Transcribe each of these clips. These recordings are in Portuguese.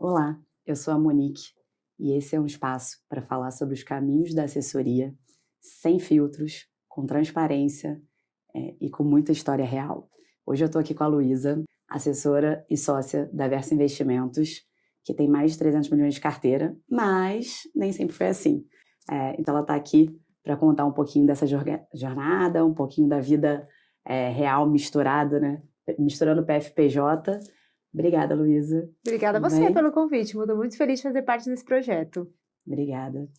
Olá, eu sou a Monique e esse é um espaço para falar sobre os caminhos da assessoria, sem filtros, com transparência e com muita história real. Hoje eu estou aqui com a Luísa, assessora e sócia da Versa Investimentos, que tem mais de 300 milhões de carteira, mas nem sempre foi assim. Então ela está aqui para contar um pouquinho dessa jornada, um pouquinho da vida real misturada, né? Misturando PFPJ. Obrigada, Luísa. Obrigada a você pelo convite. Estou muito feliz de fazer parte desse projeto. Obrigada.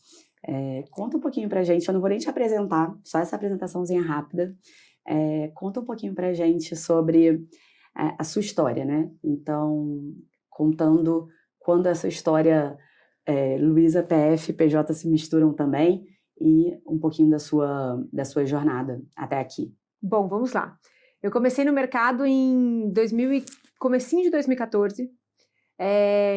Conta um pouquinho pra gente, eu não vou nem te apresentar, só essa apresentaçãozinha rápida. Conta um pouquinho pra gente sobre a sua história, né? Então, contando quando essa história Luísa, PF, PJ se misturam também e um pouquinho da sua jornada até aqui. Bom, vamos lá. Eu comecei no mercado em comecinho de 2014,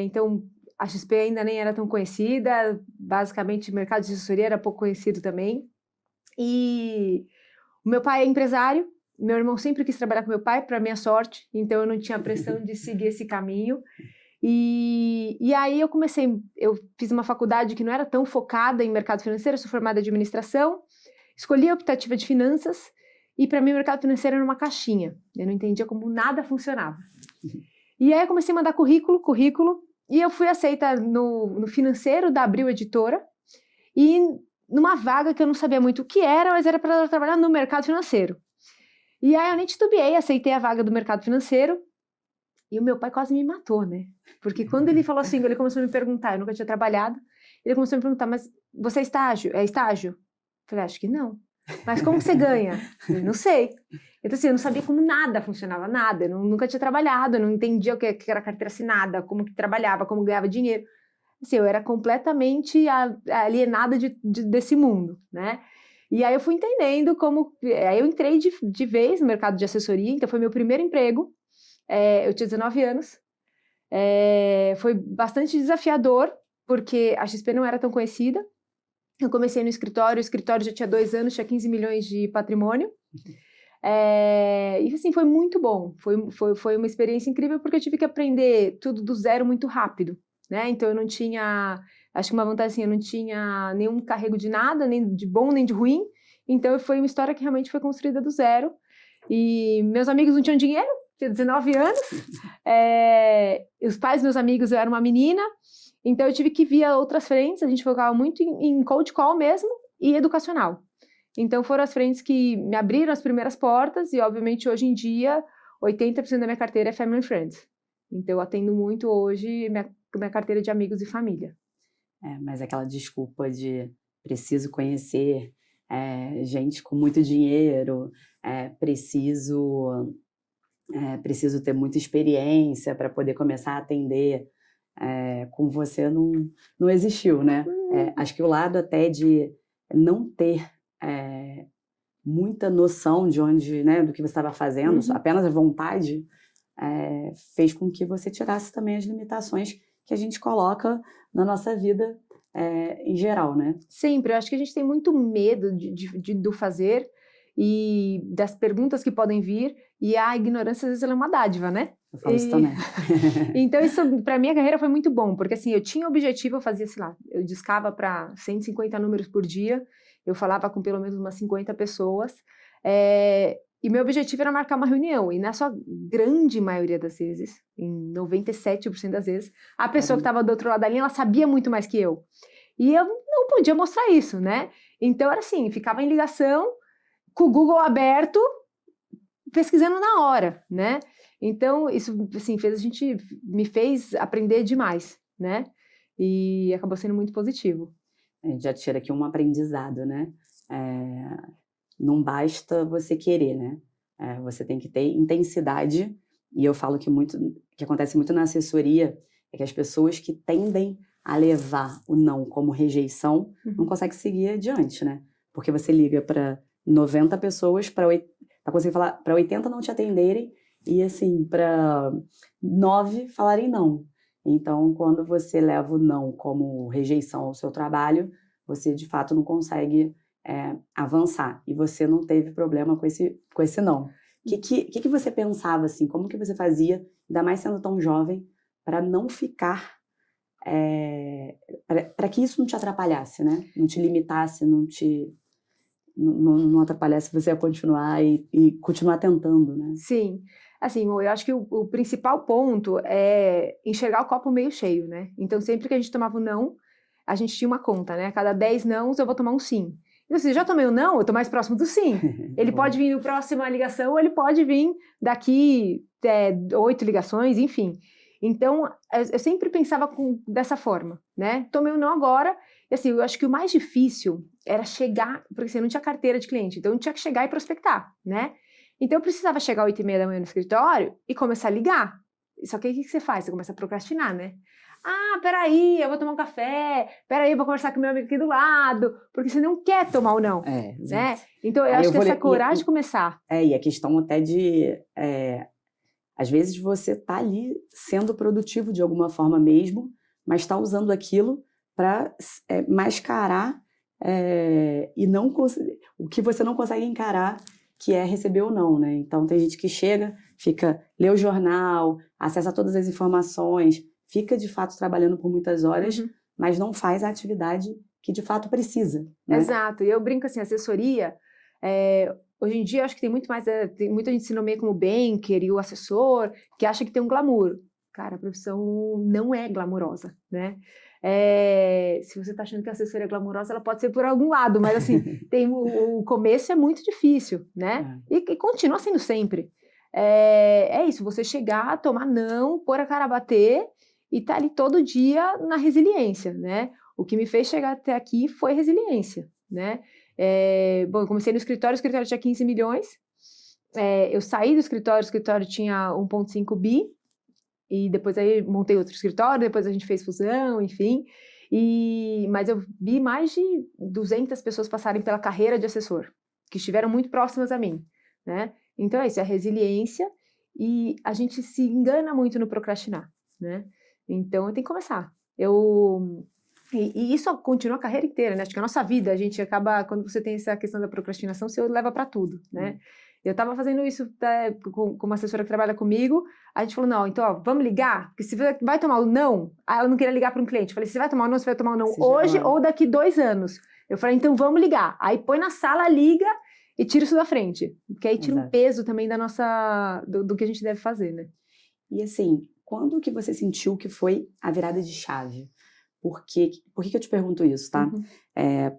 então a XP ainda nem era tão conhecida, basicamente o mercado de assessoria era pouco conhecido também, e o meu pai é empresário, meu irmão sempre quis trabalhar com meu pai, para minha sorte, então eu não tinha pressão de seguir esse caminho, e aí eu fiz uma faculdade que não era tão focada em mercado financeiro, eu sou formada em administração, escolhi a optativa de finanças, e para mim o mercado financeiro era uma caixinha, eu não entendia como nada funcionava. E aí eu comecei a mandar currículo, e eu fui aceita no financeiro da Abril Editora, e numa vaga que eu não sabia muito o que era, mas era para trabalhar no mercado financeiro. E aí eu nem titubeei, aceitei a vaga do mercado financeiro, e o meu pai quase me matou, né? Porque quando ele falou assim, ele começou a me perguntar, eu nunca tinha trabalhado, ele começou a me perguntar, mas você é estágio? É estágio? Eu falei, acho que não. Mas como que você ganha? Eu não sei. Então, assim, eu não sabia como nada funcionava, nada. Eu nunca tinha trabalhado, eu não entendia o que era carteira assinada, como que trabalhava, como ganhava dinheiro. Assim, eu era completamente alienada desse mundo, né? E aí eu fui entendendo como... Aí eu entrei de vez no mercado de assessoria, então foi meu primeiro emprego. Eu tinha 19 anos. Foi bastante desafiador, porque a XP não era tão conhecida. Eu comecei no escritório, o escritório já tinha 2 anos, tinha 15 milhões de patrimônio. E assim, foi muito bom, foi uma experiência incrível porque eu tive que aprender tudo do zero muito rápido, né? Então eu não tinha, acho que uma vantagem assim, eu não tinha nenhum carrego de nada, nem de bom nem de ruim, então foi uma história que realmente foi construída do zero, e meus amigos não tinham dinheiro, tinha 19 anos, os pais dos meus amigos, eu era uma menina, então eu tive que vir a outras frentes, a gente focava muito em cold call mesmo e educacional. Então foram as frentes que me abriram as primeiras portas e, obviamente, hoje em dia, 80% da minha carteira é Family and Friends. Então eu atendo muito hoje minha carteira de amigos e família. Mas aquela desculpa de preciso conhecer gente com muito dinheiro, preciso ter muita experiência para poder começar a atender com você não existiu, né? Acho que o lado até de não ter muita noção de onde, né, do que você estava fazendo, apenas a vontade, fez com que você tirasse também as limitações que a gente coloca na nossa vida em geral, né? Sempre, eu acho que a gente tem muito medo do fazer e das perguntas que podem vir, e a ignorância às vezes ela é uma dádiva, né? Eu falo isso também. Então isso para minha carreira foi muito bom, porque assim, eu tinha objetivo, eu fazia, sei lá, eu discava para 150 números por dia, eu falava com pelo menos umas 50 pessoas, e meu objetivo era marcar uma reunião, e na sua grande maioria das vezes, em 97% das vezes, a pessoa que estava do outro lado da linha, ela sabia muito mais que eu. E eu não podia mostrar isso, né? Então era assim, ficava em ligação, com o Google aberto, pesquisando na hora, né? Então, isso, assim, me fez aprender demais, né? E acabou sendo muito positivo. A gente já tira aqui um aprendizado, né? Não basta você querer, né? Você tem que ter intensidade, e eu falo que acontece muito na assessoria é que as pessoas que tendem a levar o não como rejeição não conseguem seguir adiante, né? Porque você liga para 90 pessoas para conseguir falar, para 80 não te atenderem e assim, para 9 falarem não. Então, quando você leva o não como rejeição ao seu trabalho, você de fato não consegue avançar. E você não teve problema com esse não. O que você pensava assim? Como que você fazia, ainda mais sendo tão jovem, para não ficar para que isso não te atrapalhasse, né? Não te limitasse, não atrapalhasse você a continuar e continuar tentando, né? Sim. Assim, eu acho que o principal ponto é enxergar o copo meio cheio, né? Então, sempre que a gente tomava um não, a gente tinha uma conta, né? A cada 10 nãos, eu vou tomar um sim. Então, se já tomei um não, eu tô mais próximo do sim. Ele pode vir no próxima ligação, ou ele pode vir daqui 8 ligações, enfim. Então, eu sempre pensava dessa forma, né? Tomei um não agora, e assim, eu acho que o mais difícil era chegar, porque você não tinha carteira de cliente, então eu tinha que chegar e prospectar, né? Então eu precisava chegar às 8h30 da manhã no escritório e começar a ligar. Só que aí o que você faz? Você começa a procrastinar, né? Ah, peraí, eu vou tomar um café, peraí, eu vou conversar com o meu amigo aqui do lado, porque você não quer tomar o não, né? Então eu acho que essa coragem de começar. E a questão até de... às vezes você tá ali sendo produtivo de alguma forma mesmo, mas está usando aquilo para mascarar e não o que você não consegue encarar, que é receber ou não, né? Então tem gente que chega, lê o jornal, acessa todas as informações, fica de fato trabalhando por muitas horas, mas não faz a atividade que de fato precisa, né? Exato, e eu brinco assim, assessoria, hoje em dia acho que tem muito mais, tem muita gente se nomeia como banker e o assessor, que acha que tem um glamour. Cara, a profissão não é glamurosa, né? Se você está achando que a assessoria é glamurosa, ela pode ser por algum lado, mas assim, o começo é muito difícil, né? E continua sendo sempre. É isso, você chegar, tomar não, pôr a cara a bater e tá ali todo dia na resiliência, né? O que me fez chegar até aqui foi resiliência, né? Bom, eu comecei no escritório, o escritório tinha 15 milhões, eu saí do escritório, o escritório tinha 1,5 bi, e depois aí montei outro escritório, depois a gente fez fusão, enfim, mas eu vi mais de 200 pessoas passarem pela carreira de assessor, que estiveram muito próximas a mim, né? Então é isso, é a resiliência, e a gente se engana muito no procrastinar, né? Então eu tenho que começar. E isso continua a carreira inteira, né? Acho que a nossa vida, a gente acaba, quando você tem essa questão da procrastinação, você leva para tudo, né? Eu estava fazendo isso com uma assessora que trabalha comigo, a gente falou, não, então, ó, vamos ligar? Porque se você vai tomar o não, ela não queria ligar para um cliente. Eu falei, você vai tomar o não, você vai tomar o não hoje ou daqui 2 anos? Eu falei, então vamos ligar. Aí põe na sala, liga e tira isso da frente. Porque aí tira um peso também do que a gente deve fazer, né? E assim, quando que você sentiu que foi a virada de chave? Por que eu te pergunto isso, tá?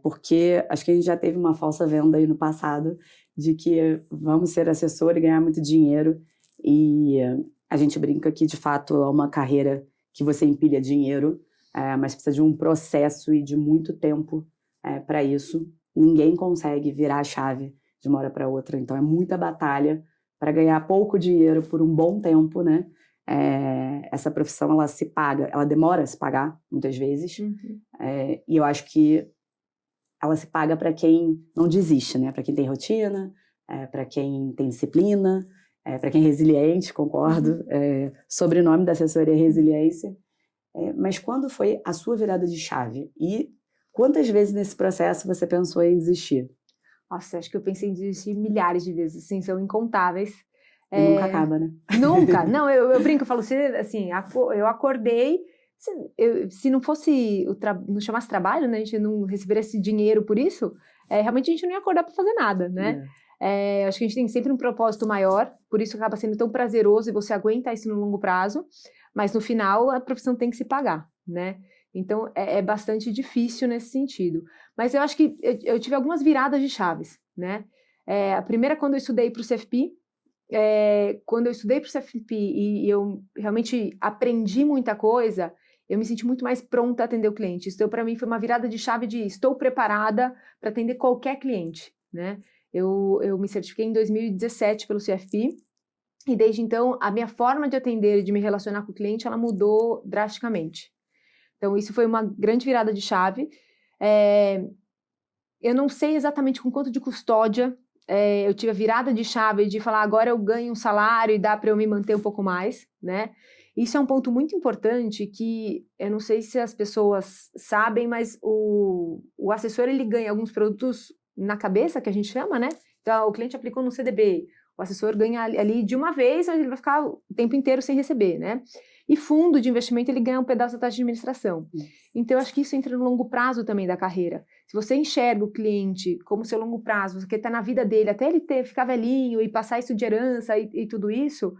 Porque acho que a gente já teve uma falsa venda aí no passado de que vamos ser assessor e ganhar muito dinheiro, e a gente brinca que de fato é uma carreira que você empilha dinheiro, mas precisa de um processo e de muito tempo para isso. Ninguém consegue virar a chave de uma hora para outra, então é muita batalha para ganhar pouco dinheiro por um bom tempo, né? Essa profissão, ela se paga, ela demora a se pagar, muitas vezes, e eu acho que ela se paga para quem não desiste, né? Para quem tem rotina, para quem tem disciplina, para quem é resiliente, concordo. Sobrenome da assessoria é resiliência. Mas quando foi a sua virada de chave? E quantas vezes nesse processo você pensou em desistir? Nossa, acho que eu pensei em desistir milhares de vezes, assim, são incontáveis. E nunca acaba, né? Nunca. Não, eu brinco, eu falo assim, eu acordei, se não fosse, não chamasse trabalho, né, a gente não recebesse dinheiro por isso, realmente a gente não ia acordar para fazer nada, né? Acho que a gente tem sempre um propósito maior, por isso acaba sendo tão prazeroso e você aguenta isso no longo prazo, mas no final a profissão tem que se pagar, né? Então é bastante difícil nesse sentido. Mas eu acho que eu tive algumas viradas de chaves, né? A primeira, quando eu estudei para o CFP, quando eu estudei para o CFP e eu realmente aprendi muita coisa, eu me senti muito mais pronta a atender o cliente. Isso, para mim, foi uma virada de chave de estou preparada para atender qualquer cliente, né? Eu me certifiquei em 2017 pelo CFP e desde então a minha forma de atender e de me relacionar com o cliente, ela mudou drasticamente. Então isso foi uma grande virada de chave. Eu não sei exatamente com quanto de custódia eu tive a virada de chave de falar agora eu ganho um salário e dá para eu me manter um pouco mais, né? Isso é um ponto muito importante que eu não sei se as pessoas sabem, mas o assessor ele ganha alguns produtos na cabeça, que a gente chama, né? Então, o cliente aplicou no CDB, o assessor ganha ali de uma vez, mas ele vai ficar o tempo inteiro sem receber, né? E fundo de investimento, ele ganha um pedaço da taxa de administração. Então, eu acho que isso entra no longo prazo também da carreira. Se você enxerga o cliente como seu longo prazo, que está na vida dele, até ele ficar velhinho e passar isso de herança e tudo isso,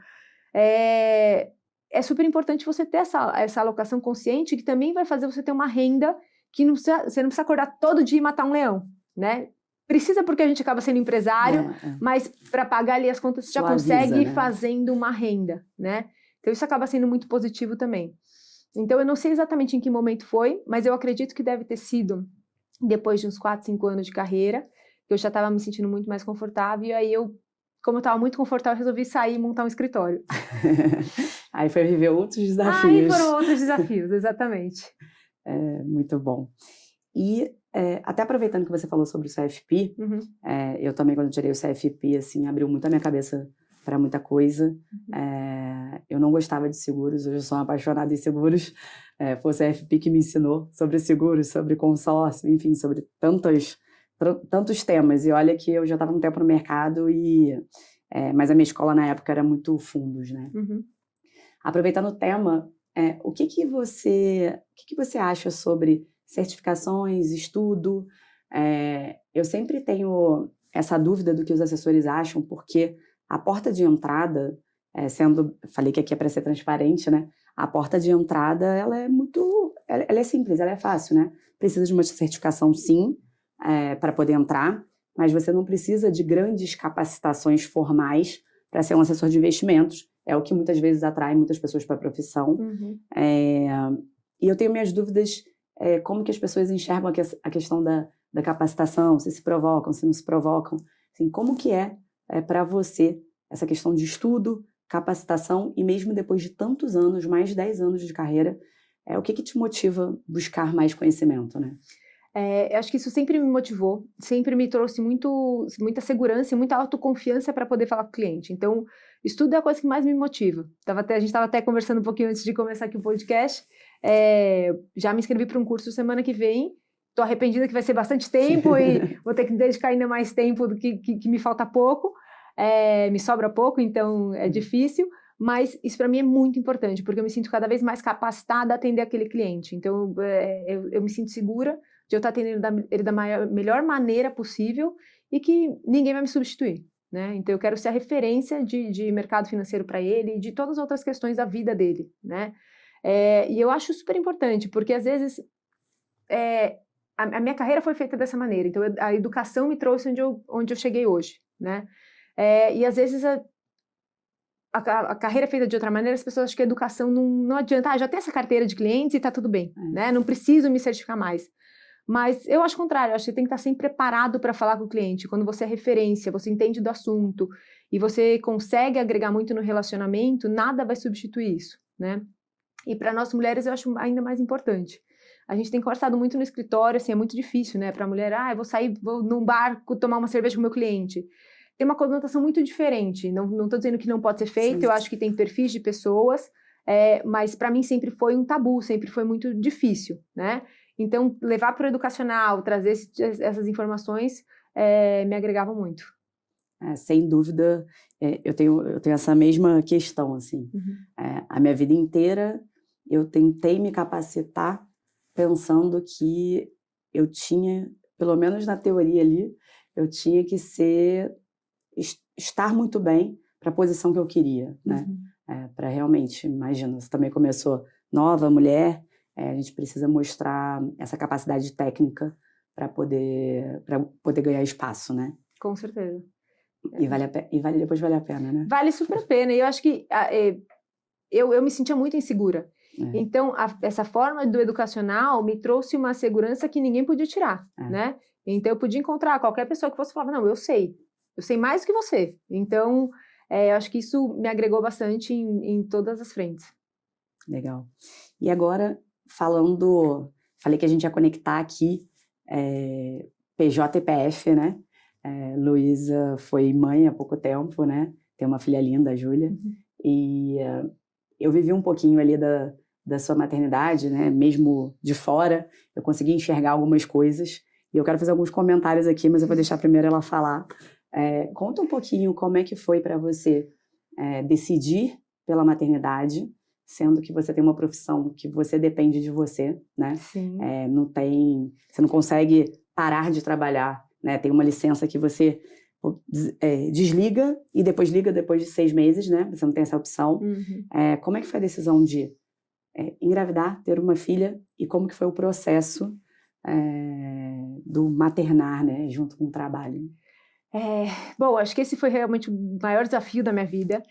é super importante você ter essa alocação consciente, que também vai fazer você ter uma renda que você não precisa acordar todo dia e matar um leão, né? Precisa, porque a gente acaba sendo empresário, mas para pagar ali as contas você já consegue ir fazendo uma renda, né? Então isso acaba sendo muito positivo também. Então eu não sei exatamente em que momento foi, mas eu acredito que deve ter sido depois de uns 4, 5 anos de carreira, que eu já estava me sentindo muito mais confortável, e aí como eu estava muito confortável, eu resolvi sair e montar um escritório. Aí foi viver outros desafios. Aí foram outros desafios, exatamente. Muito bom. E até aproveitando que você falou sobre o CFP, eu também, quando eu tirei o CFP, assim, abriu muito a minha cabeça para muita coisa. Eu não gostava de seguros, hoje eu sou uma apaixonada em seguros. Foi o CFP que me ensinou sobre seguros, sobre consórcio, enfim, sobre tantos temas. E olha que eu já estava um tempo no mercado, mas a minha escola na época era muito fundos, né? Aproveitando o tema, o que você acha sobre certificações, estudo? Eu sempre tenho essa dúvida do que os assessores acham, porque a porta de entrada, falei que aqui é para ser transparente, né? A porta de entrada, ela é simples, ela é fácil, né? Precisa de uma certificação, sim, para poder entrar, mas você não precisa de grandes capacitações formais para ser um assessor de investimentos. É o que muitas vezes atrai muitas pessoas para a profissão. E eu tenho minhas dúvidas, como que as pessoas enxergam a questão da capacitação, se provocam, se não se provocam. Assim, como que para você essa questão de estudo, capacitação, e mesmo depois de tantos anos, mais de 10 anos de carreira, o que te motiva a buscar mais conhecimento, né? Eu acho que isso sempre me motivou, sempre me trouxe muita segurança e muita autoconfiança para poder falar com o cliente. Então, estudo é a coisa que mais me motiva. A gente estava até conversando um pouquinho antes de começar aqui o podcast. Já me inscrevi para um curso semana que vem. Estou arrependida que vai ser bastante tempo e vou ter que dedicar ainda mais tempo do que me falta pouco. Me sobra pouco, então é difícil. Mas isso para mim é muito importante, porque eu me sinto cada vez mais capacitada a atender aquele cliente. Então, eu me sinto segura de eu estar atendendo ele da melhor maneira possível e que ninguém vai me substituir, né? Então, eu quero ser a referência de mercado financeiro para ele e de todas as outras questões da vida dele, né? E eu acho super importante, porque às vezes a minha carreira foi feita dessa maneira. Então, a educação me trouxe onde eu cheguei hoje, né? E às vezes a carreira é feita de outra maneira, as pessoas acham que a educação não adianta. Já tem essa carteira de clientes e tá tudo bem, né? Não preciso me certificar mais. Mas eu acho o contrário, eu acho que você tem que estar sempre preparado para falar com o cliente. Quando você é referência, você entende do assunto e você consegue agregar muito no relacionamento, nada vai substituir isso, né? E para nós mulheres eu acho ainda mais importante. A gente tem conversado muito no escritório, assim, é muito difícil, né? Para a mulher, eu vou num barco tomar uma cerveja com o meu cliente. Tem uma conotação muito diferente. Não estou dizendo que não pode ser feito, eu acho que tem perfis de pessoas, mas para mim sempre foi um tabu, sempre foi muito difícil, né? Então, levar para o educacional, trazer essas informações, me agregavam muito. Sem dúvida, eu tenho essa mesma questão, assim. A minha vida inteira, eu tentei me capacitar pensando que eu tinha, pelo menos na teoria ali, eu tinha que estar muito bem para a posição que eu queria, né? Para realmente, imagina, você também começou nova, mulher, a gente precisa mostrar essa capacidade técnica para poder ganhar espaço, né? Com certeza. E depois vale a pena, né? Vale super a pena. E eu acho que eu me sentia muito insegura. Então, essa forma do educacional me trouxe uma segurança que ninguém podia tirar, né? Então, eu podia encontrar qualquer pessoa que fosse falar, não, eu sei mais do que você. Então, eu acho que isso me agregou bastante em todas as frentes. Legal. E agora, falei que a gente ia conectar aqui PJ e PF, né? Luísa foi mãe há pouco tempo, né? Tem uma filha linda, a Júlia. E eu vivi um pouquinho ali da sua maternidade, né? Mesmo de fora, eu consegui enxergar algumas coisas. E eu quero fazer alguns comentários aqui, mas eu vou deixar primeiro ela falar. Conta um pouquinho como é que foi para você decidir pela maternidade, sendo que você tem uma profissão que você depende de você, né? Sim. Você não consegue parar de trabalhar, né? Tem uma licença que você desliga e depois liga depois de 6 meses, né? Você não tem essa opção. Uhum. Como é que foi a decisão de engravidar, ter uma filha, e como que foi o processo do maternar, né? Junto com o trabalho? Bom, acho que esse foi realmente o maior desafio da minha vida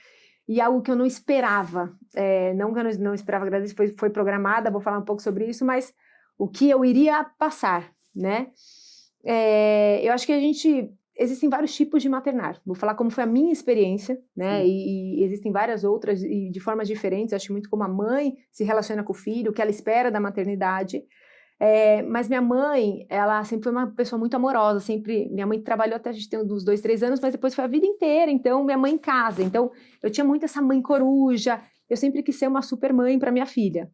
e algo que eu não esperava. Não que eu não esperava gravidez, foi programada, vou falar um pouco sobre isso, mas o que eu iria passar, né? Eu acho que existem vários tipos de maternar. Vou falar como foi a minha experiência, né? E existem várias outras e de formas diferentes. Acho muito como a mãe se relaciona com o filho, o que ela espera da maternidade. Mas minha mãe, ela sempre foi uma pessoa muito amorosa, minha mãe trabalhou até a gente ter uns 2, 3 anos, mas depois foi a vida inteira, então minha mãe em casa, então eu tinha muito essa mãe coruja, eu sempre quis ser uma super mãe para minha filha.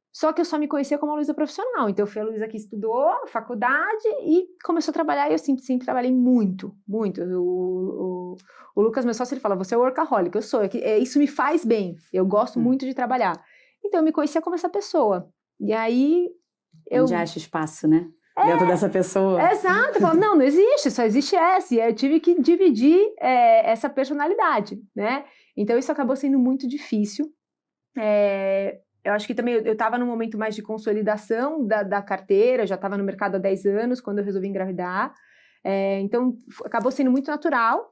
Só que eu só me conhecia como a Luísa profissional, então foi a Luísa que estudou faculdade e começou a trabalhar, e eu sempre trabalhei muito, muito. O Lucas, meu sócio, ele fala, você é workaholic, eu sou, isso me faz bem, eu gosto muito de trabalhar. Então eu me conhecia como essa pessoa, e aí Onde acha espaço, né? Dentro dessa pessoa. Exato, eu falo, não existe, só existe essa, e eu tive que dividir essa personalidade, né? Então isso acabou sendo muito difícil. Eu acho que também eu estava num momento mais de consolidação da carteira, já estava no mercado há 10 anos, quando eu resolvi engravidar, então acabou sendo muito natural.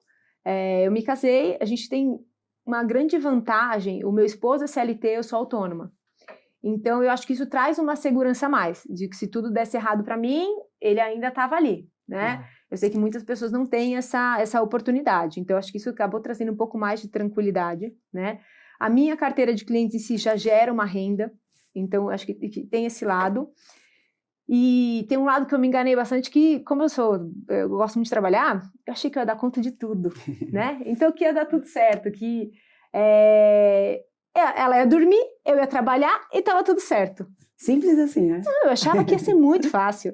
Eu me casei, a gente tem uma grande vantagem, o meu esposo é CLT, eu sou autônoma. Então, eu acho que isso traz uma segurança a mais, de que se tudo desse errado para mim, ele ainda estava ali, né? Eu sei que muitas pessoas não têm essa oportunidade, então eu acho que isso acabou trazendo um pouco mais de tranquilidade, né? A minha carteira de clientes em si já gera uma renda, então eu acho que tem esse lado. E tem um lado que eu me enganei bastante, que como eu gosto muito de trabalhar, eu achei que eu ia dar conta de tudo, né? Então que ia dar tudo certo, que ela ia dormir, eu ia trabalhar e estava tudo certo. Simples assim, né? Eu achava que ia ser muito fácil.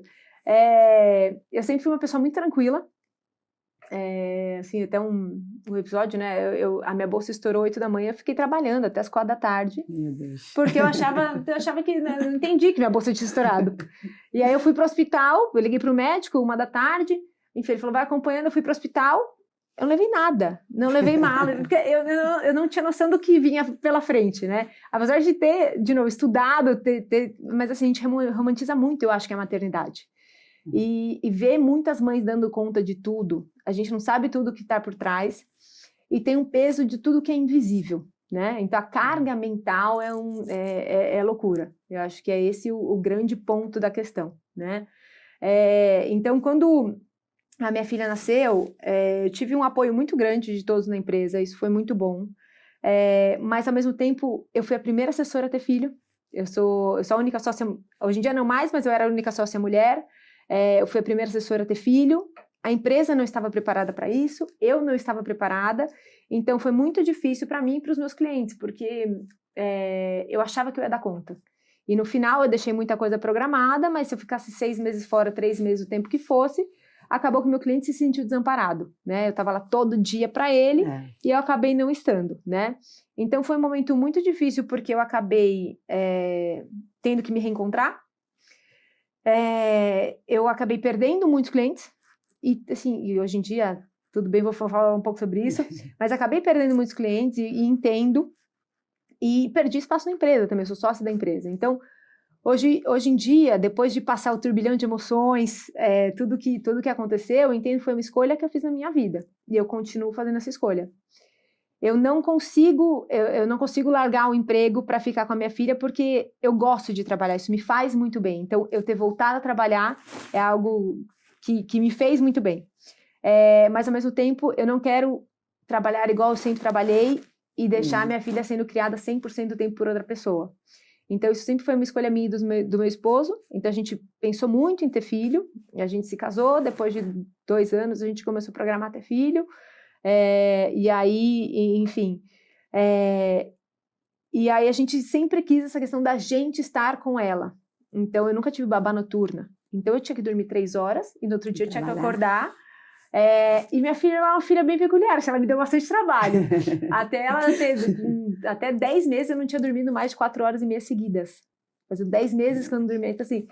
Eu sempre fui uma pessoa muito tranquila. Assim, até um episódio, né? A minha bolsa estourou 8 da manhã, eu fiquei trabalhando até as 4 da tarde. Meu Deus. Porque eu achava que, né, eu não entendi que minha bolsa tinha estourado. E aí eu fui pro hospital, eu liguei pro médico, 1 da tarde, enfim, ele falou, vai acompanhando, eu fui pro hospital. Eu não levei nada, não levei mala, porque eu não tinha noção do que vinha pela frente, né? Apesar de ter, de novo, estudado, mas assim, a gente romantiza muito, eu acho, que é a maternidade. E ver muitas mães dando conta de tudo, a gente não sabe tudo que está por trás, e tem um peso de tudo que é invisível, né? Então a carga mental é loucura. Eu acho que é esse o grande ponto da questão, né? Então, quando a minha filha nasceu, eu tive um apoio muito grande de todos na empresa, isso foi muito bom. Mas, ao mesmo tempo, eu fui a primeira assessora a ter filho. Eu sou a única sócia, hoje em dia não mais, mas eu era a única sócia mulher. Eu fui a primeira assessora a ter filho. A empresa não estava preparada para isso, eu não estava preparada. Então, foi muito difícil para mim e para os meus clientes, porque eu achava que eu ia dar conta. E no final, eu deixei muita coisa programada, mas se eu ficasse 6 meses fora, 3 meses, o tempo que fosse, acabou que o meu cliente se sentiu desamparado, né? Eu estava lá todo dia para ele e eu acabei não estando, né? Então foi um momento muito difícil porque eu acabei tendo que me reencontrar. Eu acabei perdendo muitos clientes e assim, e hoje em dia, tudo bem, vou falar um pouco sobre isso, mas acabei perdendo muitos clientes e entendo, e perdi espaço na empresa também, eu sou sócia da empresa. Então, hoje em dia, depois de passar o turbilhão de emoções, tudo que aconteceu, eu entendo que foi uma escolha que eu fiz na minha vida. E eu continuo fazendo essa escolha. Eu não consigo largar o emprego para ficar com a minha filha, porque eu gosto de trabalhar, isso me faz muito bem. Então, eu ter voltado a trabalhar é algo que me fez muito bem. Mas, ao mesmo tempo, eu não quero trabalhar igual eu sempre trabalhei e deixar a minha filha sendo criada 100% do tempo por outra pessoa. Então, isso sempre foi uma escolha minha e do meu esposo. Então, a gente pensou muito em ter filho. A gente se casou. Depois de 2 anos, a gente começou a programar ter filho. E aí, enfim... E aí, a gente sempre quis essa questão da gente estar com ela. Então, eu nunca tive babá noturna. Então, eu tinha que dormir 3 horas. E no outro dia, eu tinha que acordar E minha filha ela é uma filha bem peculiar, ela me deu bastante trabalho. Até 10 meses eu não tinha dormido mais de 4 horas e meia seguidas. Fazia 10 meses que eu não dormia. Então, assim,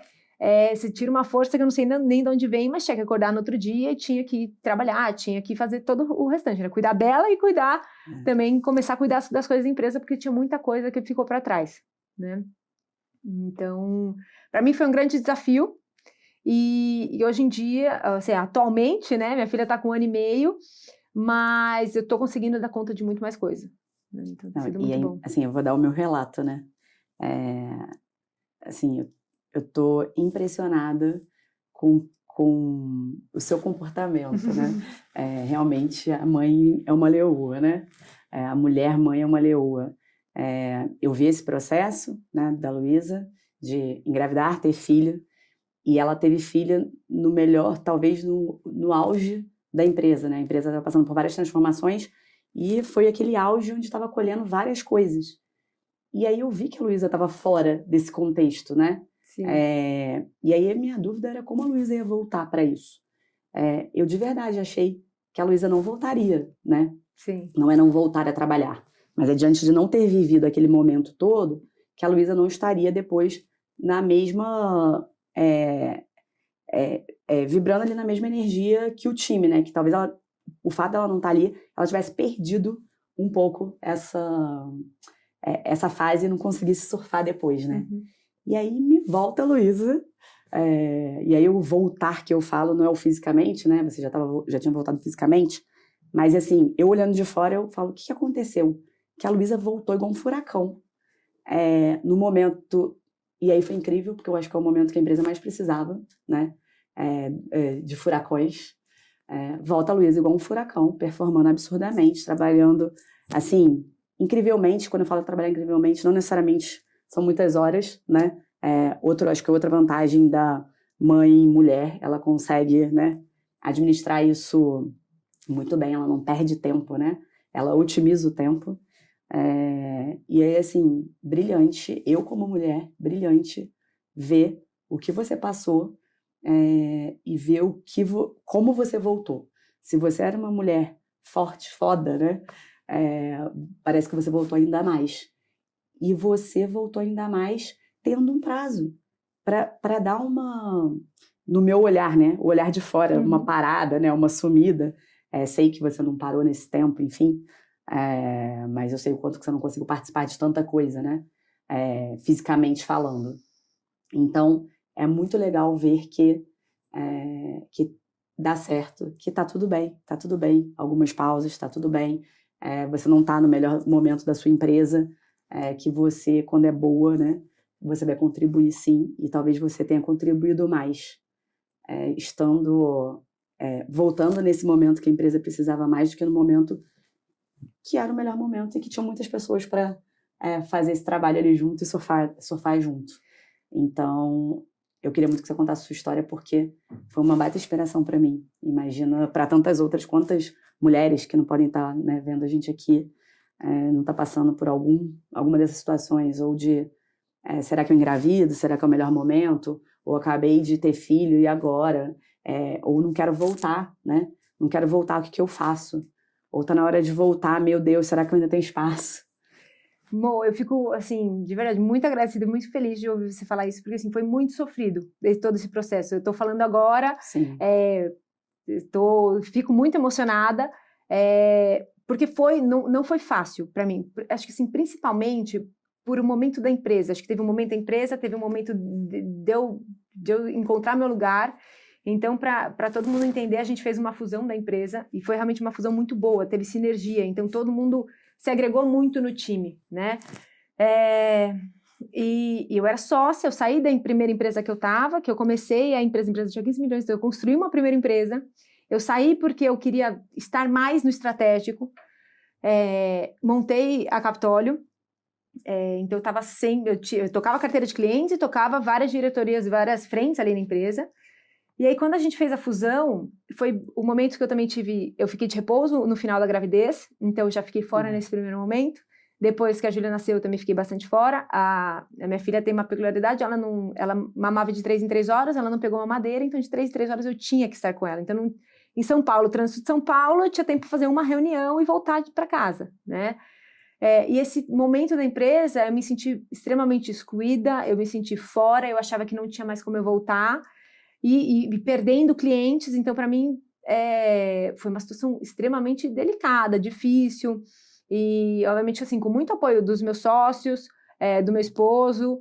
você tira uma força que eu não sei nem de onde vem, mas tinha que acordar no outro dia e tinha que trabalhar, tinha que fazer todo o restante, né? Cuidar dela e cuidar também, começar a cuidar das coisas da empresa, porque tinha muita coisa que ficou para trás, né? Então, para mim foi um grande desafio. E hoje em dia, assim, atualmente, né? Minha filha está com 1 ano e meio, mas eu estou conseguindo dar conta de muito mais coisa. Né? Então, tem sido muito bom. Assim, eu vou dar o meu relato, né? Assim, eu tô impressionada com o seu comportamento, né? Realmente, a mãe é uma leoa, né? A mulher mãe é uma leoa. Eu vi esse processo, né, da Luísa, de engravidar, ter filho, e ela teve filha no melhor, talvez no auge da empresa, né? A empresa estava passando por várias transformações e foi aquele auge onde estava colhendo várias coisas. E aí eu vi que a Luísa estava fora desse contexto, né? Sim. E aí a minha dúvida era como a Luísa ia voltar para isso. Eu de verdade achei que a Luísa não voltaria, né? Sim. Não é não voltar a trabalhar, mas é diante de não ter vivido aquele momento todo que a Luísa não estaria depois na mesma... vibrando ali na mesma energia que o time, né? Que talvez o fato dela não estar ali, ela tivesse perdido um pouco essa fase e não conseguisse surfar depois, né? Uhum. E aí me volta a Luísa, e aí o voltar que eu falo não é o fisicamente, né? Você já tinha voltado fisicamente, mas assim, eu olhando de fora, eu falo, o que aconteceu? Que a Luísa voltou igual um furacão. No momento... E aí foi incrível, porque eu acho que é o momento que a empresa mais precisava, né? De furacões. Volta a Luísa igual um furacão, performando absurdamente, trabalhando, assim, incrivelmente. Quando eu falo trabalhar incrivelmente, não necessariamente são muitas horas, né? Acho que outra vantagem da mãe mulher, ela consegue, né, administrar isso muito bem, ela não perde tempo, né? Ela otimiza o tempo. E aí, assim, brilhante, eu como mulher, brilhante, ver o que você passou e ver como você voltou. Se você era uma mulher forte, foda, né? Parece que você voltou ainda mais. E você voltou ainda mais tendo um prazo para dar no meu olhar, né? O olhar de fora, uma parada, né? Uma sumida. Sei que você não parou nesse tempo, enfim. Mas eu sei o quanto que você não conseguiu participar de tanta coisa, né? Fisicamente falando. Então, é muito legal ver que dá certo, que tá tudo bem. Algumas pausas, tá tudo bem. Você não tá no melhor momento da sua empresa, que você, quando é boa, né? Você vai contribuir sim, e talvez você tenha contribuído mais, voltando nesse momento que a empresa precisava mais do que no momento que era o melhor momento e que tinham muitas pessoas para fazer esse trabalho ali junto e surfar junto. Então, eu queria muito que você contasse a sua história, porque foi uma baita inspiração para mim. Imagina para tantas outras, quantas mulheres que não podem estar, né, vendo a gente aqui, não está passando por alguma dessas situações, ou de será que eu engravido? Será que é o melhor momento? Ou acabei de ter filho e agora? Ou não quero voltar, né? Não quero voltar, o que eu faço? Ou tá na hora de voltar, meu Deus, será que eu ainda tenho espaço? Mo, eu fico, assim, de verdade, muito agradecida, muito feliz de ouvir você falar isso, porque, assim, foi muito sofrido todo esse processo. Eu tô falando agora, fico muito emocionada, porque não foi fácil para mim. Acho que, assim, principalmente por um momento da empresa. Acho que teve um momento da empresa, teve um momento de eu encontrar meu lugar. Então, para todo mundo entender, a gente fez uma fusão da empresa e foi realmente uma fusão muito boa, teve sinergia. Então, todo mundo se agregou muito no time, né? E eu era sócia, eu saí da primeira empresa que eu estava, que eu comecei, a empresa tinha 15 milhões, então eu construí uma primeira empresa. Eu saí porque eu queria estar mais no estratégico. Montei a Capitólio. Então eu tocava carteira de clientes e tocava várias diretorias, várias frentes ali na empresa. E aí, quando a gente fez a fusão, foi o momento que eu fiquei de repouso no final da gravidez, então eu já fiquei fora nesse primeiro momento. Depois que a Júlia nasceu, eu também fiquei bastante fora. A minha filha tem uma peculiaridade, ela mamava de 3 em 3 horas, ela não pegou mamadeira, então de 3 em 3 horas eu tinha que estar com ela. Então em São Paulo, trânsito de São Paulo, eu tinha tempo para fazer uma reunião e voltar para casa, né? E esse momento da empresa, eu me senti extremamente excluída, eu me senti fora, eu achava que não tinha mais como eu voltar, e perdendo clientes, então para mim foi uma situação extremamente delicada, difícil, e obviamente assim, com muito apoio dos meus sócios, do meu esposo,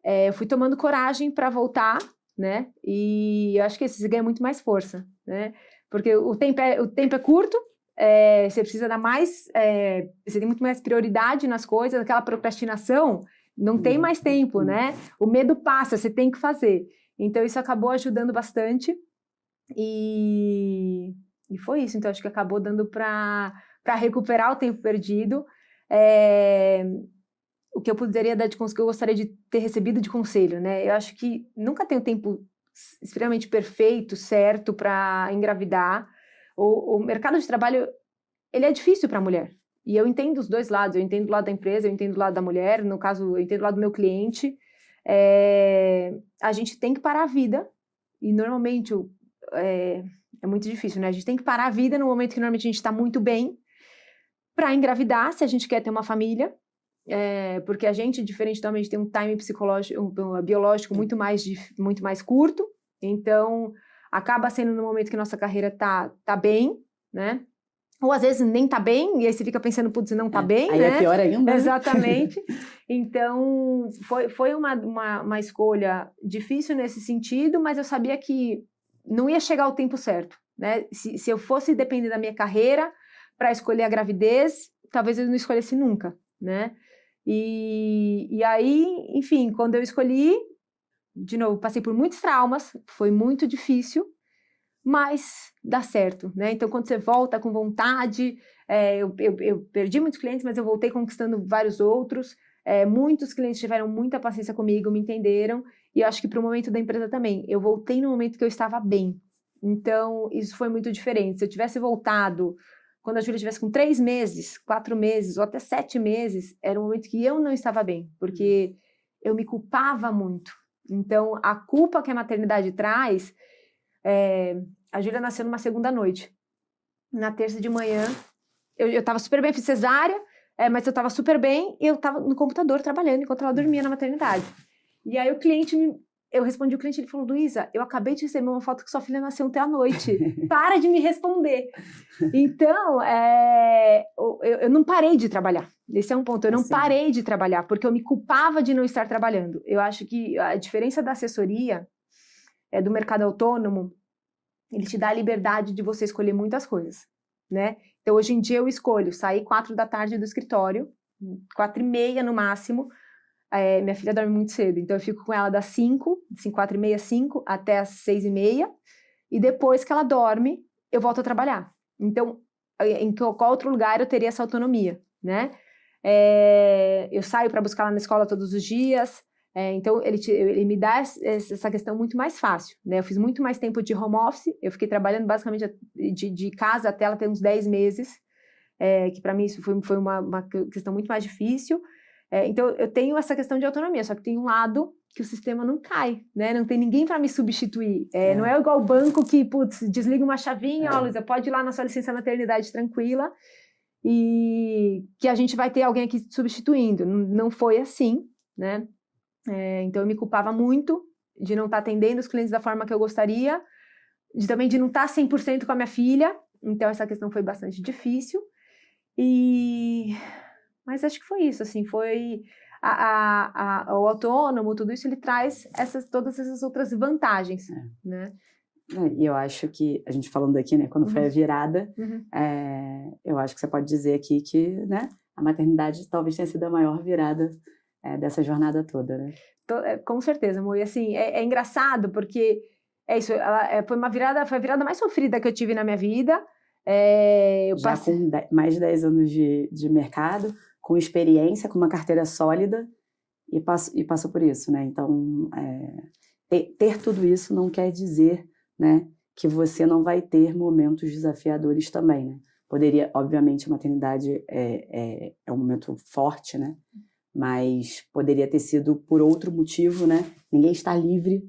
eu fui tomando coragem para voltar, né? E eu acho que você ganha muito mais força, né? Porque o tempo é curto, você precisa dar mais, você tem muito mais prioridade nas coisas, aquela procrastinação, não tem mais tempo, né? O medo passa, você tem que fazer. Então, isso acabou ajudando bastante e foi isso. Então, acho que acabou dando para recuperar o tempo perdido. O que eu poderia dar de conselho, que eu gostaria de ter recebido de conselho, né? Eu acho que nunca tem um tempo extremamente perfeito, certo, para engravidar. O mercado de trabalho, ele é difícil para a mulher. E eu entendo os dois lados. Eu entendo o lado da empresa, eu entendo o lado da mulher. No caso, eu entendo o lado do meu cliente. A gente tem que parar a vida. E normalmente é muito difícil, né? A gente tem que parar a vida no momento que normalmente a gente está muito bem para engravidar, se a gente quer ter uma família. Porque a gente, diferentemente, tem um time psicológico, biológico muito mais curto. Então, acaba sendo no momento que nossa carreira tá bem, né? Ou às vezes nem tá bem, e aí você fica pensando, putz, não tá bem, aí né? é pior ainda, né? Exatamente. Então, foi uma escolha difícil nesse sentido, mas eu sabia que não ia chegar o tempo certo, né? Se eu fosse depender da minha carreira para escolher a gravidez, talvez eu não escolhesse nunca, né? E aí, enfim, quando eu escolhi, de novo, passei por muitos traumas, foi muito difícil, mas dá certo, né? Então, quando você volta com vontade, eu perdi muitos clientes, mas eu voltei conquistando vários outros. Muitos clientes tiveram muita paciência comigo, me entenderam, e eu acho que para o momento da empresa também. Eu voltei no momento que eu estava bem. Então, isso foi muito diferente. Se eu tivesse voltado quando a Júlia estivesse com 3 meses, 4 meses ou até 7 meses, era um momento que eu não estava bem, porque eu me culpava muito. Então, a culpa que a maternidade traz... A Júlia nasceu numa segunda noite. Na terça de manhã, eu estava super bem, fiz cesárea, mas eu estava super bem e eu estava no computador trabalhando enquanto ela dormia na maternidade. E aí eu respondi o cliente, ele falou, Luísa, eu acabei de receber uma foto que sua filha nasceu ontem à noite. Para de me responder. Então, eu não parei de trabalhar. Esse é um ponto. Eu não parei de trabalhar, porque eu me culpava de não estar trabalhando. Eu acho que a diferença da assessoria, do mercado autônomo, ele te dá a liberdade de você escolher muitas coisas, né? Então, hoje em dia, eu escolho sair 4 da tarde do escritório, 4h30 no máximo. Minha filha dorme muito cedo, então eu fico com ela das 5, 4h30, 5, até as 6h30, e depois que ela dorme, eu volto a trabalhar. Então, em qual outro lugar eu teria essa autonomia, né? Eu saio para buscar ela na escola todos os dias, então ele me dá essa questão muito mais fácil, né? Eu fiz muito mais tempo de home office, eu fiquei trabalhando basicamente de casa até ela ter uns 10 meses, que para mim isso foi uma questão muito mais difícil. Então, eu tenho essa questão de autonomia, só que tem um lado que o sistema não cai, né? Não tem ninguém para me substituir. Não é igual o banco que, putz, desliga uma chavinha, ó, Luísa, pode ir lá na sua licença maternidade tranquila e que a gente vai ter alguém aqui substituindo. Não foi assim, né? Então, eu me culpava muito de não estar atendendo os clientes da forma que eu gostaria, também de não estar 100% com a minha filha. Então, essa questão foi bastante difícil. Mas acho que foi isso, assim, foi o autônomo, tudo isso, ele traz todas essas outras vantagens, né? E eu acho que, a gente falando aqui, né, quando foi a virada, eu acho que você pode dizer aqui que, né, a maternidade talvez tenha sido a maior virada dessa jornada toda, né? Com certeza, Mo, e assim, é engraçado porque isso, foi a virada mais sofrida que eu tive na minha vida. Com mais de 10 anos de mercado, com experiência, com uma carteira sólida, e passou por isso, né? Então, ter tudo isso não quer dizer, né, que você não vai ter momentos desafiadores também, né? Poderia, obviamente, a maternidade é um momento forte, né? Mas poderia ter sido por outro motivo, né? Ninguém está livre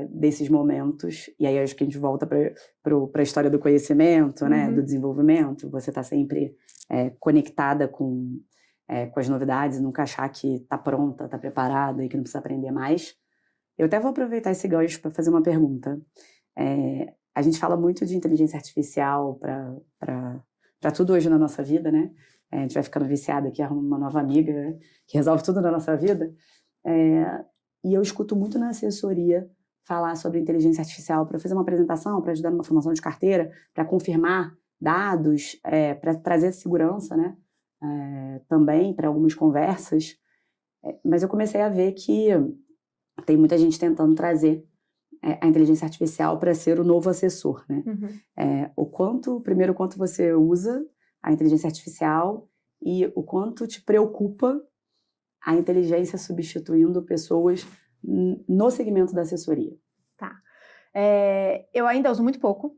desses momentos, e aí acho que a gente volta para a história do conhecimento, né, do desenvolvimento, você está sempre conectada com as novidades, nunca achar que está pronta, está preparada e que não precisa aprender mais. Eu até vou aproveitar esse gancho para fazer uma pergunta. A gente fala muito de inteligência artificial para tudo hoje na nossa vida, né? A gente vai ficando viciada aqui, arruma uma nova amiga, né, que resolve tudo na nossa vida. E eu escuto muito na assessoria falar sobre inteligência artificial para fazer uma apresentação, para ajudar numa formação de carteira, para confirmar dados, para trazer segurança, né? Também para algumas conversas. Mas eu comecei a ver que tem muita gente tentando trazer a inteligência artificial para ser o novo assessor, né? Primeiro, o quanto você usa a inteligência artificial e o quanto te preocupa a inteligência substituindo pessoas no segmento da assessoria. Tá. Eu ainda uso muito pouco.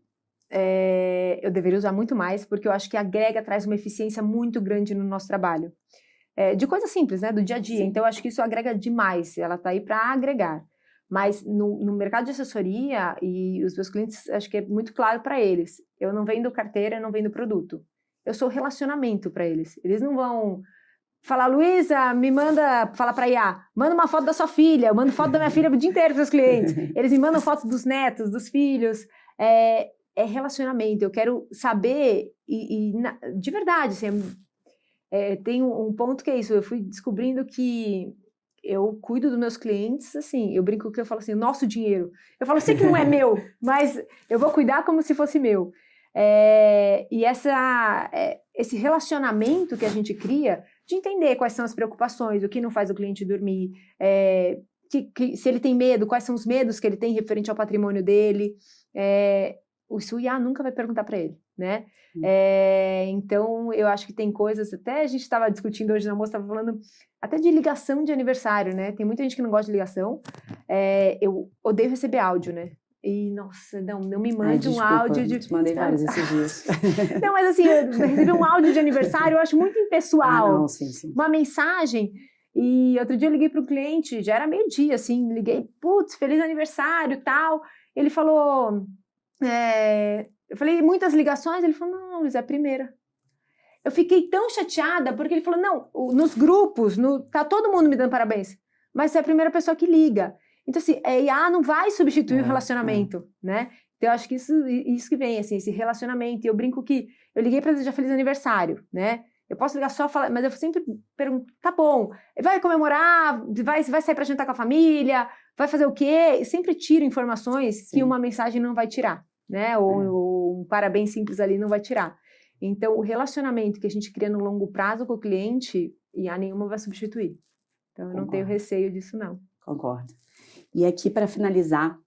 Eu deveria usar muito mais, porque eu acho que agrega, traz uma eficiência muito grande no nosso trabalho. De coisa simples, né? Do dia a dia. Sim. Então, eu acho que isso agrega demais. Ela está aí para agregar. Mas no mercado de assessoria, e os meus clientes, acho que é muito claro para eles. Eu não vendo carteira, eu não vendo produto. Eu sou relacionamento para eles. Eles não vão falar, Luísa, me manda, fala para IA, manda uma foto da sua filha, eu mando foto da minha filha o dia inteiro para os clientes. Eles me mandam fotos dos netos, dos filhos. É relacionamento. Eu quero saber, de verdade, assim, tem um ponto que é isso. Eu fui descobrindo que eu cuido dos meus clientes, assim, eu brinco que eu falo assim, nosso dinheiro. Eu falo, sei que não é meu, mas eu vou cuidar como se fosse meu. E esse relacionamento que a gente cria, de entender quais são as preocupações, o que não faz o cliente dormir, se ele tem medo, quais são os medos que ele tem referente ao patrimônio dele, o IA nunca vai perguntar para ele, né? Então, eu acho que tem coisas, até a gente estava discutindo hoje na moça, estava falando até de ligação de aniversário, né? Tem muita gente que não gosta de ligação. Eu odeio receber áudio, né? E, nossa, não me mande um áudio de... Te mandei vários esses dias. Não, mas assim, eu recebi um áudio de aniversário, eu acho muito impessoal. Não, sim. Uma mensagem. E outro dia eu liguei para o cliente, já era meio-dia, assim, liguei, putz, feliz aniversário e tal. Ele falou... Eu falei, muitas ligações? Ele falou, não, Luiz, é a primeira. Eu fiquei tão chateada, porque ele falou, não, nos grupos, tá todo mundo me dando parabéns, mas você é a primeira pessoa que liga. Então, assim, IA não vai substituir o relacionamento, né? Então, eu acho que isso que vem, assim, esse relacionamento. E eu brinco que eu liguei para desejar feliz aniversário, né? Eu posso ligar só, falar, mas eu sempre pergunto, tá bom, vai comemorar, vai sair para jantar com a família, vai fazer o quê? Eu sempre tiro informações que uma mensagem não vai tirar, né? Ou um parabéns simples ali não vai tirar. Então, o relacionamento que a gente cria no longo prazo com o cliente, IA nenhuma vai substituir. Então, eu não tenho receio disso, não. Concordo. E aqui, para finalizar,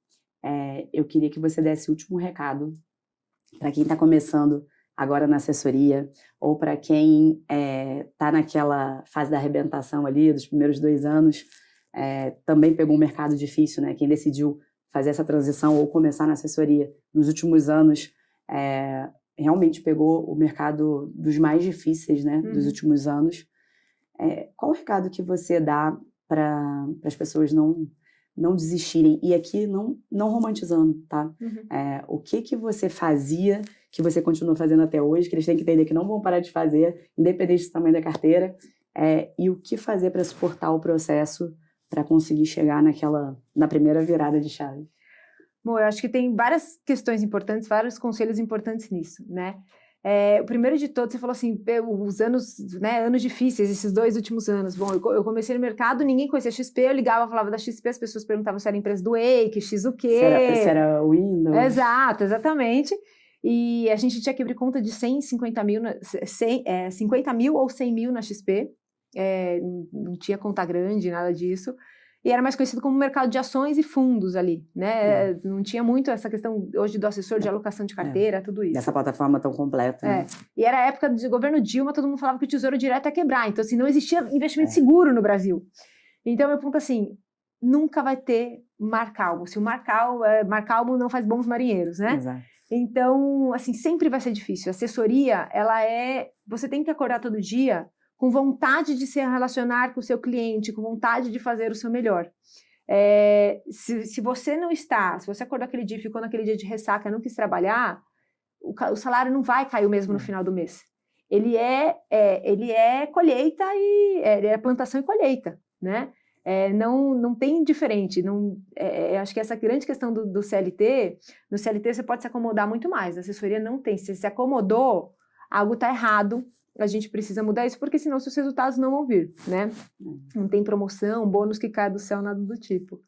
eu queria que você desse o último recado para quem está começando agora na assessoria, ou para quem está naquela fase da arrebentação ali, dos primeiros 2 anos, também pegou um mercado difícil, né? Quem decidiu fazer essa transição ou começar na assessoria nos últimos anos, realmente pegou o mercado dos mais difíceis, né? Dos últimos anos. Qual o recado que você dá para as pessoas não desistirem? E aqui não romantizando, tá? O que você fazia, que você continua fazendo até hoje, que eles têm que entender que não vão parar de fazer, independente do tamanho da carteira, e o que fazer para suportar o processo para conseguir chegar na primeira virada de chave? Bom, eu acho que tem várias questões importantes, vários conselhos importantes nisso, né? O primeiro de todos, você falou assim, os anos, né, anos difíceis, esses 2 últimos anos. Bom, eu comecei no mercado, ninguém conhecia XP, eu ligava, falava da XP, as pessoas perguntavam se era empresa do Wake, X o quê? Se era Windows. Exato, exatamente. E a gente tinha que abrir conta de 50 mil ou 100 mil na XP, não tinha conta grande, nada disso. E era mais conhecido como mercado de ações e fundos ali, né? Não tinha muito essa questão hoje do assessor de alocação de carteira, tudo isso. Dessa plataforma tão completa. Né? E era a época do governo Dilma, todo mundo falava que o Tesouro Direto ia quebrar. Então, assim, não existia investimento seguro no Brasil. Então, meu ponto assim, nunca vai ter mar calmo. Se o mar calmo não faz bons marinheiros, né? Exato. Então, assim, sempre vai ser difícil. A assessoria, você tem que acordar todo dia com vontade de se relacionar com o seu cliente, com vontade de fazer o seu melhor. Se você não está, se você acordou aquele dia e ficou naquele dia de ressaca, não quis trabalhar, o salário não vai cair mesmo no final do mês. Ele é colheita ele é plantação e colheita, né? Não tem diferente. Acho que essa grande questão do CLT, no CLT você pode se acomodar muito mais, na assessoria não tem. Se acomodou, algo está errado, a gente precisa mudar isso, porque senão seus resultados não vão vir, né? Não tem promoção, bônus que cai do céu, nada do tipo.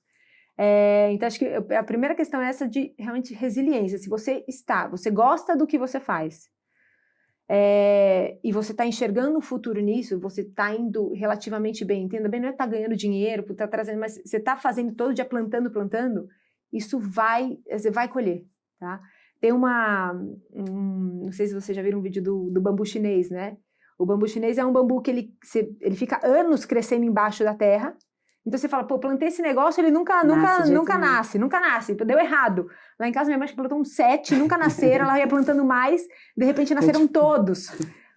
Então, acho que a primeira questão é essa de realmente resiliência. Se você gosta do que você faz, e você está enxergando o futuro nisso, você está indo relativamente bem, entenda bem, não é estar ganhando dinheiro, tá trazendo, mas você está fazendo todo dia plantando, isso você vai colher, tá? Tem não sei se vocês já viram um vídeo do bambu chinês, né? O bambu chinês é um bambu que ele fica anos crescendo embaixo da terra. Então você fala, pô, plantei esse negócio, ele nunca nasce, deu errado. Lá em casa minha mãe plantou uns 7, nunca nasceram, ela ia plantando mais, de repente nasceram todos,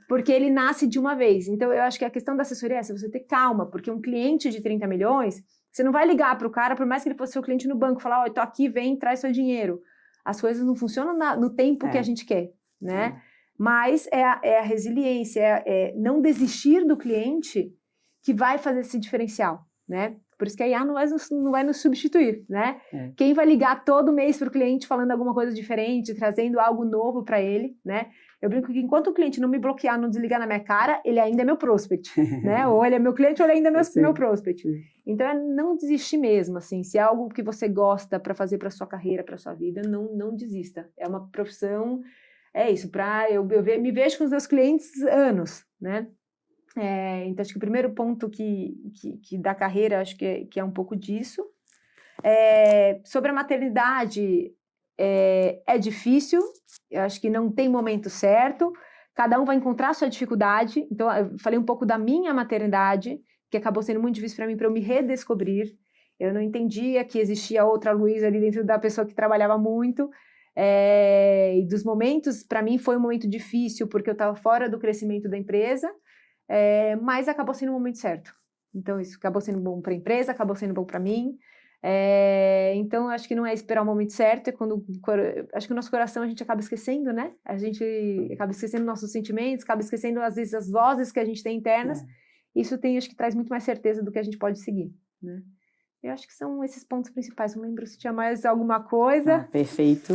porque ele nasce de uma vez. Então eu acho que a questão da assessoria é essa, você ter calma, porque um cliente de 30 milhões, você não vai ligar para o cara, por mais que ele fosse seu cliente no banco, falar, ó, eu tô aqui, vem, traz seu dinheiro. As coisas não funcionam no tempo que a gente quer, né? Mas é a resiliência, não desistir do cliente que vai fazer esse diferencial, né? Por isso que a IA não vai nos substituir, né? Quem vai ligar todo mês para o cliente falando alguma coisa diferente, trazendo algo novo para ele, né? Eu brinco que enquanto o cliente não me bloquear, não desligar na minha cara, ele ainda é meu prospect, né? Ou ele é meu cliente ou ele ainda é meu prospect. Então é não desistir mesmo, assim. Se é algo que você gosta para fazer para sua carreira, para sua vida, não desista. É uma profissão, isso. Eu me vejo com os meus clientes anos, né? Então, acho que o primeiro ponto que da carreira, acho que é um pouco disso. Sobre a maternidade, é difícil, eu acho que não tem momento certo, cada um vai encontrar a sua dificuldade. Então, eu falei um pouco da minha maternidade, que acabou sendo muito difícil para mim, para eu me redescobrir. Eu não entendia que existia outra Luísa ali dentro da pessoa que trabalhava muito. E dos momentos, para mim, foi um momento difícil, porque eu estava fora do crescimento da empresa, mas acabou sendo o momento certo. Então, isso acabou sendo bom para a empresa, acabou sendo bom para mim. Então, acho que não é esperar o momento certo, acho que o nosso coração a gente acaba esquecendo, né? A gente acaba esquecendo nossos sentimentos, acaba esquecendo, às vezes, as vozes que a gente tem internas. Isso acho que traz muito mais certeza do que a gente pode seguir, né? Eu acho que são esses pontos principais. Não lembro se tinha mais alguma coisa. Perfeito.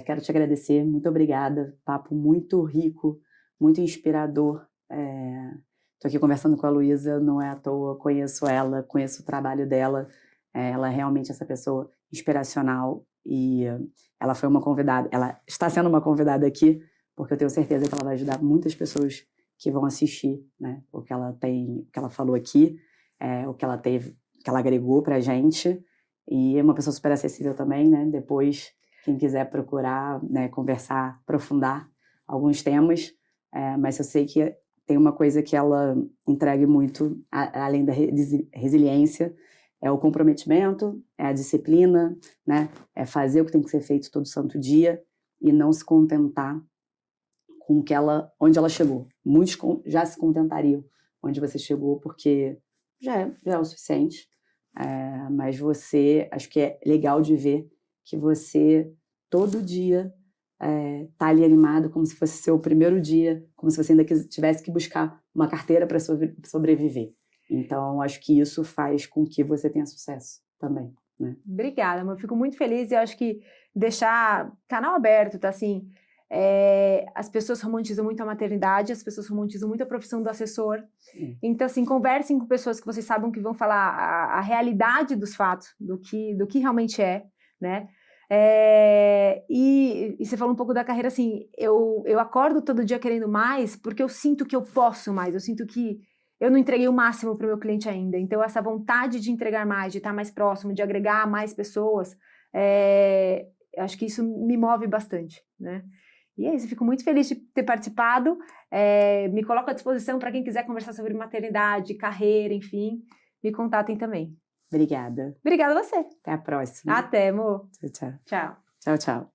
Quero te agradecer, muito obrigada. Papo muito rico, muito inspirador. Estou aqui conversando com a Luísa, não é à toa, conheço ela, conheço o trabalho dela. Ela é realmente essa pessoa inspiracional e ela foi uma convidada, ela está sendo uma convidada aqui, porque eu tenho certeza que ela vai ajudar muitas pessoas que vão assistir, né? O que ela falou aqui, o que ela teve, que ela agregou pra gente, e é uma pessoa super acessível também, né? Depois, quem quiser procurar, né, conversar, aprofundar alguns temas, mas eu sei que tem uma coisa que ela entrega muito, além da resiliência, é o comprometimento, é a disciplina, né? É fazer o que tem que ser feito todo santo dia e não se contentar com onde ela chegou. Muitos já se contentariam onde você chegou, porque já é o suficiente. Mas acho que é legal de ver que você, todo dia, tá ali animado, como se fosse seu primeiro dia, como se você ainda tivesse que buscar uma carteira para sobreviver. Então, acho que isso faz com que você tenha sucesso também, né? Obrigada, amor. Eu fico muito feliz e eu acho que deixar canal aberto, tá assim, as pessoas romantizam muito a maternidade, as pessoas romantizam muito a profissão do assessor. Então, assim, conversem com pessoas que vocês sabem que vão falar a realidade dos fatos, do que realmente né? E você falou um pouco da carreira, assim, eu acordo todo dia querendo mais porque eu sinto que eu posso mais, eu sinto que eu não entreguei o máximo para o meu cliente ainda. Então, essa vontade de entregar mais, de estar mais próximo, de agregar mais pessoas, acho que isso me move bastante, né? E é isso, eu fico muito feliz de ter participado. Me coloco à disposição para quem quiser conversar sobre maternidade, carreira, enfim, me contatem também. Obrigada. Obrigada a você. Até a próxima. Até, amor. Tchau, tchau. Tchau. Tchau, tchau.